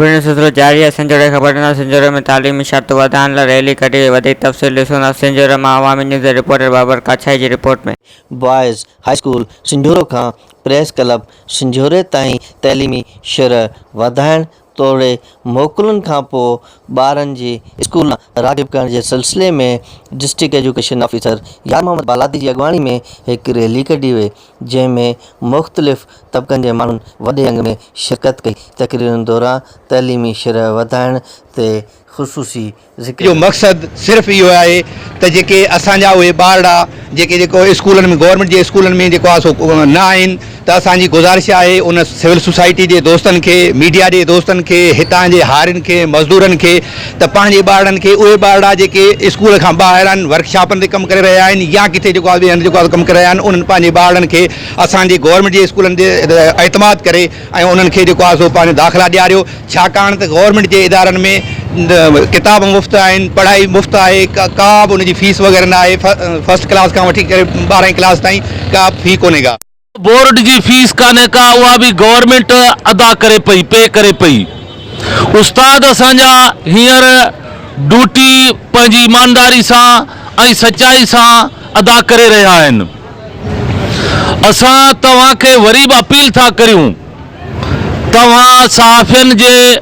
खबरुनि सूत्रों जारी है। संजोरे खबरनामा संजोरे में तालीमी शर्त वधाइण लाइ रैली कढी। वधीक तफ़सील ॾिसो संजोरे मां अवामी न्यूज़ जे रिपोर्टर बाबर काछाई जी रिपोर्ट में। बॉयज़ हाई स्कूल संजोरो खां प्रेस क्लब संजोरे ताईं तैलीमी शरह वधाइण तोड़े मोकलुनि खां पोइ ॿारनि जी स्कूल राग़िब करण जे सिलसिले में डिस्ट्रिक्ट एजुकेशन ऑफिसर यार मोहम्मद बालादी जी अॻवानी में हिकु रैली कढी वई, जंहिंमें मुख़्तलिफ़ तबक़नि जे माण्हुनि वॾे अंग में शिरकत कई। तक़रीरुनि दौरान तैलीमी शरह वधाइण ते ख़ुसूसी ज़िक्र जो मक़सदु सिर्फ़ु इहो आहे त जेके असांजा उहे ॿारड़ा जेको स्कूलनि में गवर्नमेंट जे स्कूलनि में जेको आहे सो न आहिनि, त असांजी गुज़ारिश आहे उन सिविल सोसाइटी जे दोस्तनि खे, मीडिया जे दोस्तनि खे, हितां जे हारियुनि खे, मज़दूरनि खे त पंहिंजे ॿारनि खे उहे ॿारड़ा जेके स्कूल खां ॿाहिरि आहिनि, वर्कशॉपनि ते कमु करे रहिया आहिनि या किथे जेको आहे ॿिए जेको आहे कमु करे रहिया आहिनि, उन्हनि पंहिंजे ॿारनि खे असांजे गवर्नमेंट जे स्कूलनि जे एतमाद करे ऐं उन्हनि खे जेको आहे सो पंहिंजो दाख़िला ॾियारियो। छाकाणि त गवर्नमेंट जे इदारनि में किताब मुफ़्त आहिनि, पढ़ाई मुफ़्त आहे, का बि उनजी फीस वग़ैरह न आहे। फर्स्ट क्लास खां वठी करे 12वीं क्लास ताईं का फी कोन्हे का। बोर्ड जी फीस कान्हे का, उहा बि गवर्नमेंट अदा करे पई, पे करे पई। उस्ताद असांजा हींअर ड्यूटी पंहिंजी ईमानदारी सां ऐं सचाई सां अदा करे रहिया आहिनि। असां तव्हांखे वरी बि अपील था करियूं, तव्हां सहाफ़ियुनि जे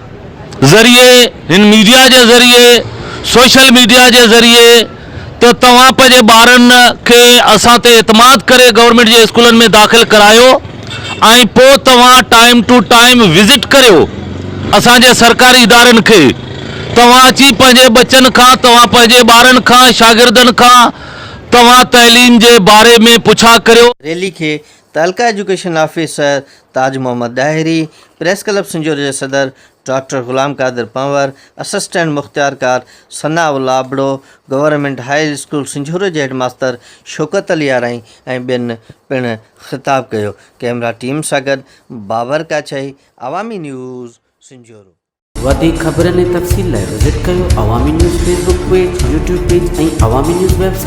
ज़रिए, हिन मीडिया जे ज़रिए, सोशल मीडिया जे ज़रिए त तव्हां पंहिंजे ॿारनि खे असां ते एतमाद करे गवर्नमेंट जे स्कूलनि में दाख़िल करायो ऐं पोइ तव्हां टाइम टू टाइम विज़िट करियो असांजे सरकारी इदारनि खे। तव्हां अची पंहिंजे बच्चनि खां, तव्हां पंहिंजे ॿारनि खां, शागिर्दनि खां तव्हां तइलीम जे बारे में पुछा करियो। रैली के तालका education officer Taj Mohammad Dahiri, press club संजोरे जे सदर डॉक्टर गुलाम कादिर पंवर, असिस्टेंट मुख्तियारकार Sanaullah Abro, government high school संजोरे जे हेडमास्टर शौकत अली आराई ऐं ॿियनि पिणु ख़िताब कयो। कैमरा टीम सां गॾु बाबर काछाई, अवामी न्यूज़ संजोरो। वधीक ख़बरनि ऐं तफ़सील लाइ विज़िट कयो अवामी news Facebook page, YouTube page ऐं अवामी न्यूज़ वेबसाइट।